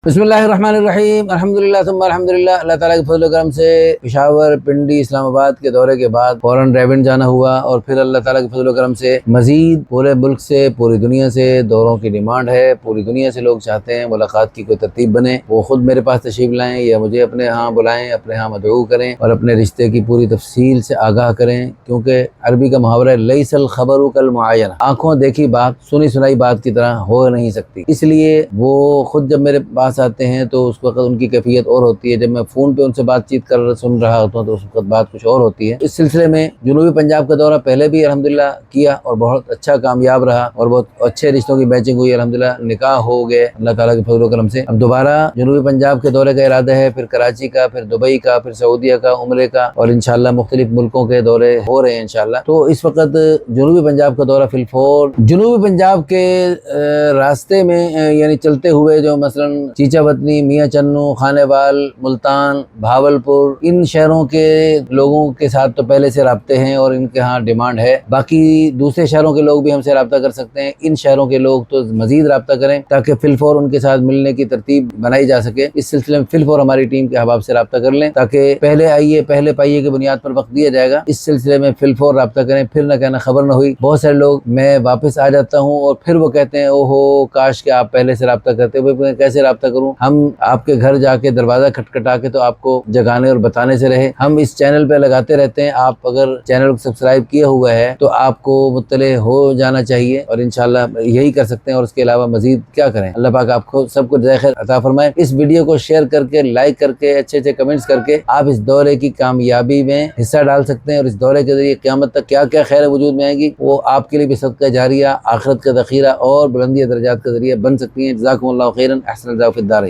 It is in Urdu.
بسم اللہ الرحمن الرحیم، الحمدللہ ثم الحمدللہ۔ اللہ تعالیٰ کے فضل و کرم سے پشاور، پنڈی، اسلام آباد کے دورے کے بعد فوراً ریونڈ جانا ہوا، اور پھر اللہ تعالیٰ کے فضل و کرم سے مزید پورے ملک سے، پوری دنیا سے دوروں کی ڈیمانڈ ہے۔ پوری دنیا سے لوگ چاہتے ہیں ملاقات کی کوئی ترتیب بنے، وہ خود میرے پاس تشریف لائیں یا مجھے اپنے ہاں بلائیں، اپنے ہاں مدعو کریں اور اپنے رشتے کی پوری تفصیل سے آگاہ کریں، کیونکہ عربی کا محاورہ ہے لیس الخبر کالمعاینہ، آنکھوں دیکھی بات سنی سنائی بات کی طرح ہو نہیں سکتی۔ اس لیے وہ خود جب میرے پاس آتے ہیں تو اس وقت ان کی کیفیت اور ہوتی ہے، جب میں فون پہ ان سے بات چیت سن رہا ہوتا ہوں تو اس وقت بات کچھ اور ہوتی ہے۔ اس سلسلے میں جنوبی پنجاب کا دورہ پہلے بھی الحمدللہ کیا اور بہت اچھا کامیاب رہا، اور بہت اچھے رشتوں کی میچنگ ہوئی، الحمدللہ نکاح ہو گئے اللہ تعالیٰ کے فضل و کرم سے۔ اب دوبارہ جنوبی پنجاب کے دورے کا ارادہ ہے، پھر کراچی کا، پھر دبئی کا، پھر سعودیہ کا، عمرے کا، اور انشاءاللہ مختلف ملکوں کے دورے ہو رہے ہیں انشاءاللہ۔ تو اس وقت جنوبی پنجاب کا دورہ فی الفور جنوبی پنجاب کے راستے میں یعنی چلتے ہوئے جو مثلا چیچا وطنی، میاں چنو، خانے وال، ملتان، بھاولپور، ان شہروں کے لوگوں کے ساتھ تو پہلے سے رابطے ہیں اور ان کے ہاں ڈیمانڈ ہے۔ باقی دوسرے شہروں کے لوگ بھی ہم سے رابطہ کر سکتے ہیں، ان شہروں کے لوگ تو مزید رابطہ کریں تاکہ فی الفور ان کے ساتھ ملنے کی ترتیب بنائی جا سکے۔ اس سلسلے میں فی الفور ہماری ٹیم کے احباب سے رابطہ کر لیں تاکہ پہلے آئیے پہلے پائیے کی بنیاد پر وقت دیا جائے گا۔ اس سلسلے میں فی الفور رابطہ کریں، پھر نہ کہنا خبر نہ ہوئی۔ بہت سارے لوگ میں واپس آ جاتا ہوں اور پھر وہ کہتے ہیں او ہو کاش کہ آپ پہلے سے رابطہ کرتے، میں کیسے رابطہ کروں؟ ہم آپ کے گھر جا کے دروازہ کھٹکھٹا کے تو آپ کو جگانے اور بتانے سے رہے، ہم اس چینل پہ لگاتے رہتے ہیں۔ آپ اگر چینل کو سبسکرائب کیا ہوا ہے تو آپ کو مطلع ہو جانا چاہیے، اور انشاءاللہ یہی کر سکتے ہیں، اور اس کے علاوہ مزید کیا کریں۔ اللہ پاک آپ کو سب کو جزائے خیر عطا فرمائے۔ اس ویڈیو کو شیئر کر کے، لائک کر کے، اچھے اچھے کمنٹس کر کے آپ اس دورے کی کامیابی میں حصہ ڈال سکتے ہیں، اور اس دورے کے ذریعے قیامت تک کیا کیا خیر وجود میں آئے گی وہ آپ کے لیے بھی صدقہ جاریہ، آخرت کا ذخیرہ اور بلندی درجات کا ذریعہ بن سکتی ہیں۔ جزاکم اللہ خیرا، احسن اللہ فی الدارین۔